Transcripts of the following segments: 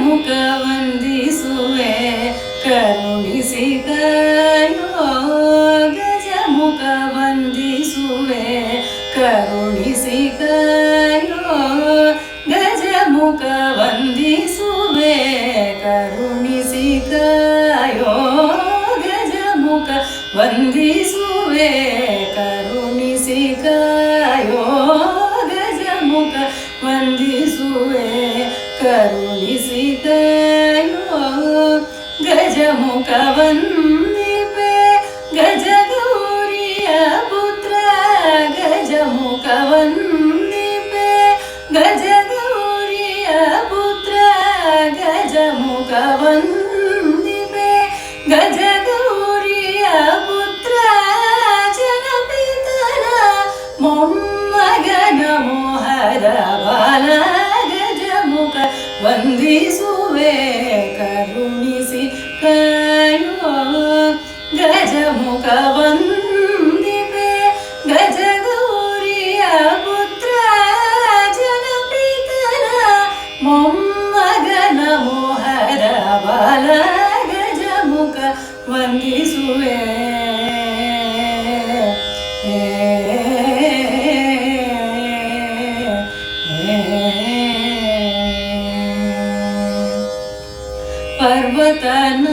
ಗಜಮುಖ ವಂದಿಸುವೆ ಕರುಣಿಸಿ ಕಾಯೋ ಗಜಮುಖ ವಂದಿಸುವೆ ಕರುಣಿಸಿ ಕಾಯೋ ಗಜಮುಖ ವಂದಿಸುವೆ ಕರುಣಿಸಿ ಕಾಯೋ ಗಜಮುಖ ವಂದಿಸುವೆ ಕರುಣಿಸಿ ಕಾಯೋ ಗಜಮುಖ ವಂದಿಸುವೆ ಕರುಣಿಸಿ ಕಾಯೋ ಗಜಮುಖ ವಂದಿಪೆ ಗಜಗೌರಿಯ ಪುತ್ರ ಗಜಮುಖ ವಂದಿಪೆ ಗಜಗೌರಿಯ ಪುತ್ರ ಗಜಮುಖ ವಂದಿಪೆ ಗಜಗೌರಿಯ ಪುತ್ರ ಜನಪಿತನ ಮೊಮ್ಮಗನ ಮೋಹದ ಬಾಲ ಗಜಮುಖ ವಂದಿಸುವೆ ಕರುಣಿಸಿ ಕಾಯೋ ಗಜಮುಖ ವಂದಿಪೆ ಗಜಗೌರಿಯ ಪುತ್ರ ಜನಪಿತನ ಮೊಮ್ಮಗನ ಮೋಹದ ಬಾಲ ಗಜಮುಖ ವಂದಿಸುವೆ ಪರ್ವತನ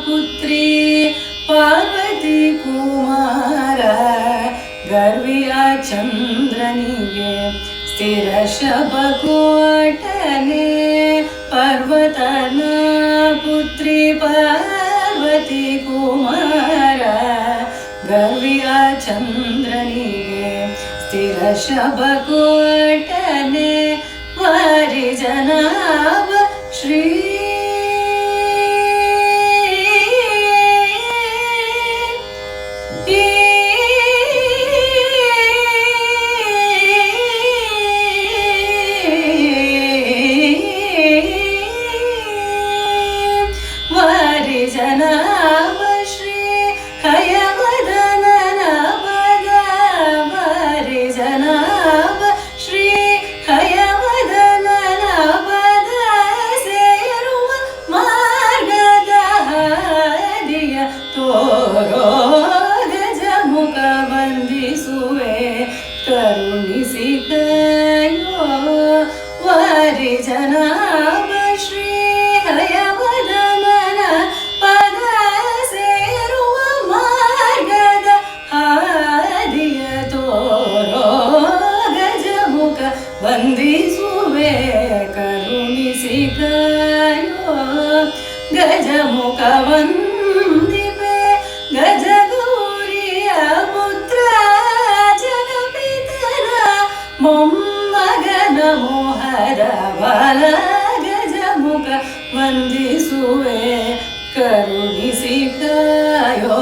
ಪುತ್ರಿ ಪಾರ್ವತಿ ಕುಮಾರ ಗರ್ವಿಯ ಚಂದ್ರನಿಗೆ ಸ್ಥಿರ ಶಬಕೋಟನೆ ಪರ್ವತನ ಪುತ್ರಿ ಪಾರ್ವತಿ ಕುಮಾರ ಗರ್ವಿಯ ಚಂದ್ರನಿಗೆ ಸ್ಥಿರ ಶಬಕೋಟನೆ ವಾರಿ ಜನಾಭ ಶ್ರೀ ಜನಾಭ ಶ್ರೀ ಹಯವದನನ ಪದ ವಾರಿ ಜನಾಭ ಶ್ರೀ ಹಯವದನನ ಪದ ಸೇರುವ ಮಾರ್ಗದ ಹಾದಿಯ ತೋರೋ ಗಜಮುಖ ವಂದಿಸುವೆ ಕರುಣಿಸಿ ಕಾಯೋ ವಾರಿ ಜನಾಭ ಶ್ರೀ ಹಯವದನನ ಪದ ಸೇರುವ ಮಾರ್ಗದ ಹಾದಿಯ ತೋರೋ ಗಜಮುಖ ವಂದಿಸುವೆ ಕರುಣಿಸಿ ಕಾಯೋ ಗಜಮುಖ ವಂದಿಪೆ ಗಜಗೌರಿಯ ಪುತ್ರ ಜನಪಿತನ ಮೊಮ್ಮಗನ ಮೋಹದ ಬಾಲ ಗಜಮುಖ ವಂದಿಸುವೆ ಕರುಣಿಸಿ ಕಾಯೋ